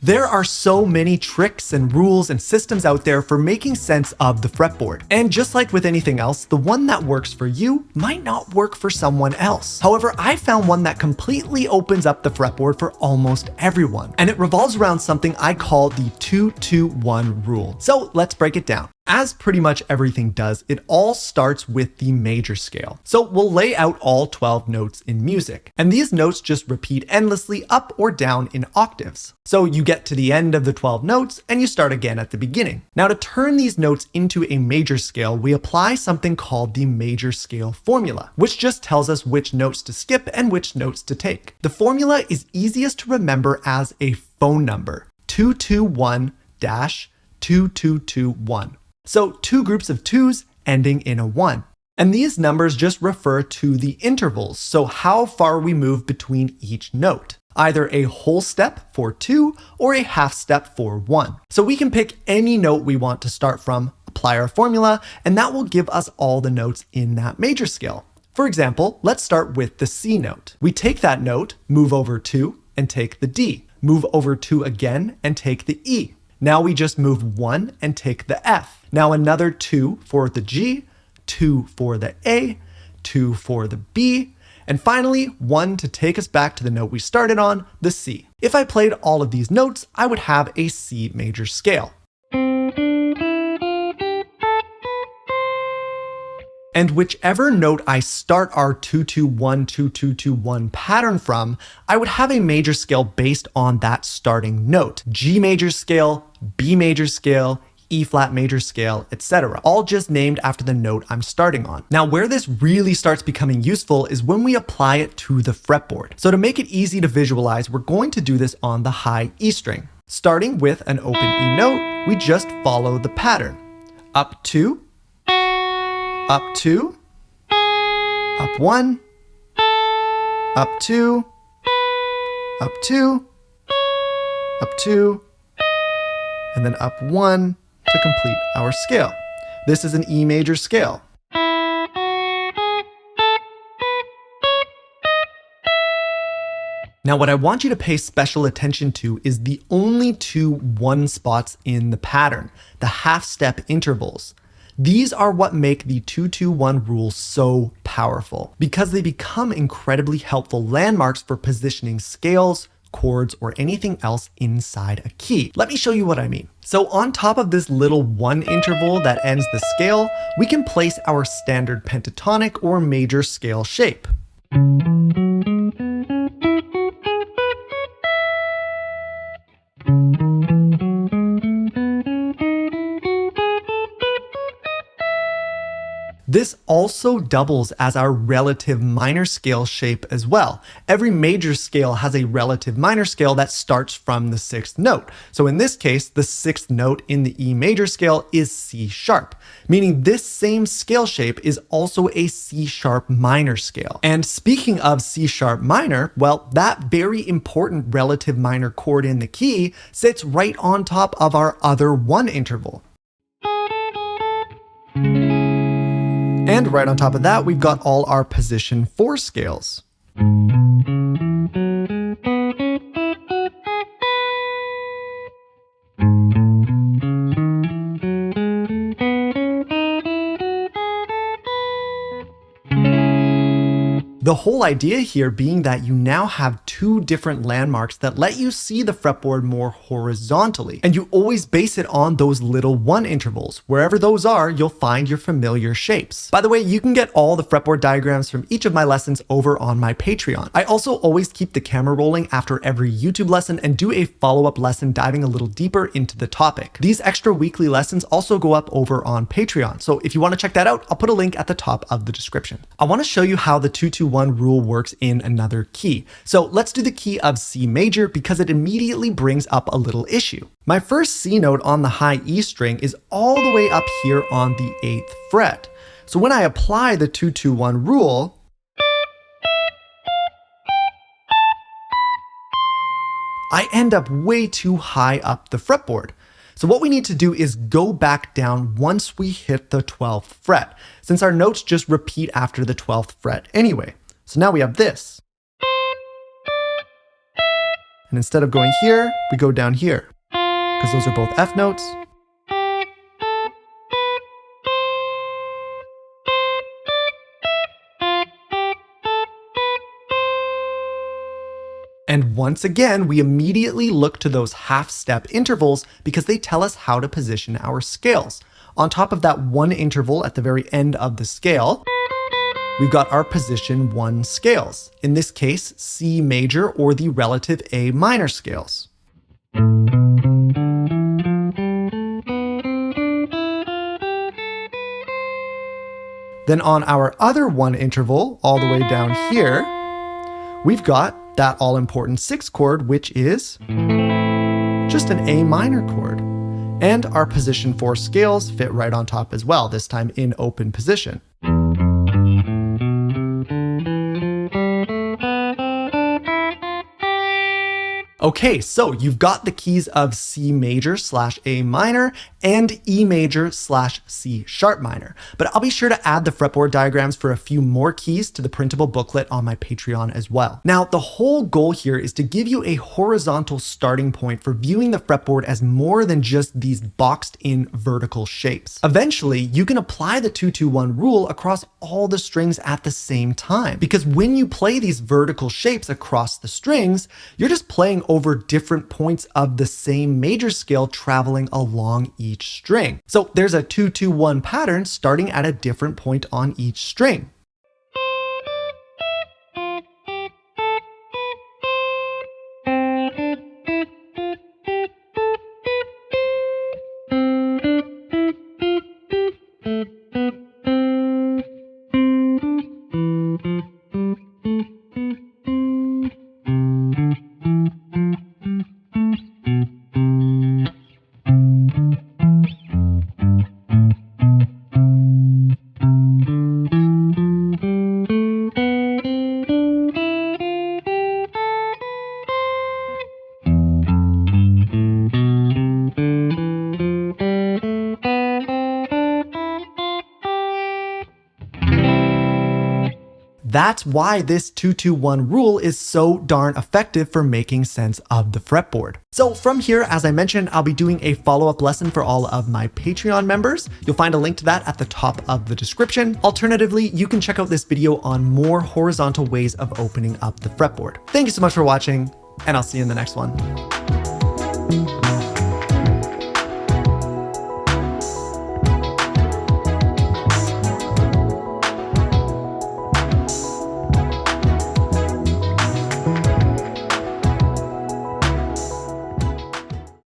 There are so many tricks and rules and systems out there for making sense of the fretboard. And just like with anything else, the one that works for you might not work for someone else. However, I found one that completely opens up the fretboard for almost everyone. And it revolves around something I call the 2-2-1 rule. So let's break it down. As pretty much everything does, it all starts with the major scale. So we'll lay out all 12 notes in music, and these notes just repeat endlessly up or down in octaves. So you get to the end of the 12 notes and you start again at the beginning. Now to turn these notes into a major scale, we apply something called the major scale formula, which just tells us which notes to skip and which notes to take. The formula is easiest to remember as a phone number, 221-2221. So two groups of twos ending in a 1. And these numbers just refer to the intervals, so how far we move between each note. Either a whole step for 2 or a half step for 1. So we can pick any note we want to start from, apply our formula, and that will give us all the notes in that major scale. For example, let's start with the C note. We take that note, move over 2, and take the D. Move over 2 again and take the E. Now we just move 1 and take the F. Now another 2 for the G, 2 for the A, 2 for the B, and finally 1 to take us back to the note we started on, the C. If I played all of these notes, I would have a C major scale. And whichever note I start our 2-2-1-2-2-2-1 pattern from, I would have a major scale based on that starting note. G major scale, B major scale, E flat major scale, etc. All just named after the note I'm starting on. Now where this really starts becoming useful is when we apply it to the fretboard. So to make it easy to visualize, we're going to do this on the high E string. Starting with an open E note, we just follow the pattern. Up 2, up 2, up 1, up 2, up 2, up 2, and then up 1 to complete our scale. This is an E major scale. Now what I want you to pay special attention to is the only two 1 spots in the pattern, the half step intervals. These are what make the 2-2-1 rule so powerful because they become incredibly helpful landmarks for positioning scales, chords, or anything else inside a key. Let me show you what I mean. So on top of this little 1 interval that ends the scale, we can place our standard pentatonic or major scale shape. This also doubles as our relative minor scale shape as well. Every major scale has a relative minor scale that starts from the 6th note. So in this case, the 6th note in the E major scale is C sharp, meaning this same scale shape is also a C sharp minor scale. And speaking of C sharp minor, well, that very important relative minor chord in the key sits right on top of our other 1 interval. And right on top of that, we've got all our position 4 scales. The whole idea here being that you now have 2 different landmarks that let you see the fretboard more horizontally, and you always base it on those little 1 intervals. Wherever those are, you'll find your familiar shapes. By the way, you can get all the fretboard diagrams from each of my lessons over on my Patreon. I also always keep the camera rolling after every YouTube lesson and do a follow-up lesson diving a little deeper into the topic. These extra weekly lessons also go up over on Patreon, so if you want to check that out, I'll put a link at the top of the description. I want to show you how the 2-2-1 rule works in another key. So let's do the key of C major because it immediately brings up a little issue. My first C note on the high E string is all the way up here on the 8th fret. So when I apply the 2-2-1 rule, I end up way too high up the fretboard. So what we need to do is go back down once we hit the 12th fret, since our notes just repeat after the 12th fret anyway. So now we have this. And instead of going here, we go down here, because those are both F notes. And once again, we immediately look to those half-step intervals because they tell us how to position our scales. On top of that one interval at the very end of the scale, we've got our position 1 scales. In this case, C major or the relative A minor scales. Then on our other one interval, all the way down here, we've got that all-important 6th chord, which is just an A minor chord. And our position 4 scales fit right on top as well, this time in open position. Okay, so you've got the keys of C major / A minor and E major / C sharp minor, but I'll be sure to add the fretboard diagrams for a few more keys to the printable booklet on my Patreon as well. Now, the whole goal here is to give you a horizontal starting point for viewing the fretboard as more than just these boxed in vertical shapes. Eventually, you can apply the 2-2-1 rule across all the strings at the same time, because when you play these vertical shapes across the strings, you're just playing over different points of the same major scale traveling along each string. So there's a 2-2-1 pattern starting at a different point on each string. That's why this 2-2-1 rule is so darn effective for making sense of the fretboard. So from here, as I mentioned, I'll be doing a follow-up lesson for all of my Patreon members. You'll find a link to that at the top of the description. Alternatively, you can check out this video on more horizontal ways of opening up the fretboard. Thank you so much for watching, and I'll see you in the next one.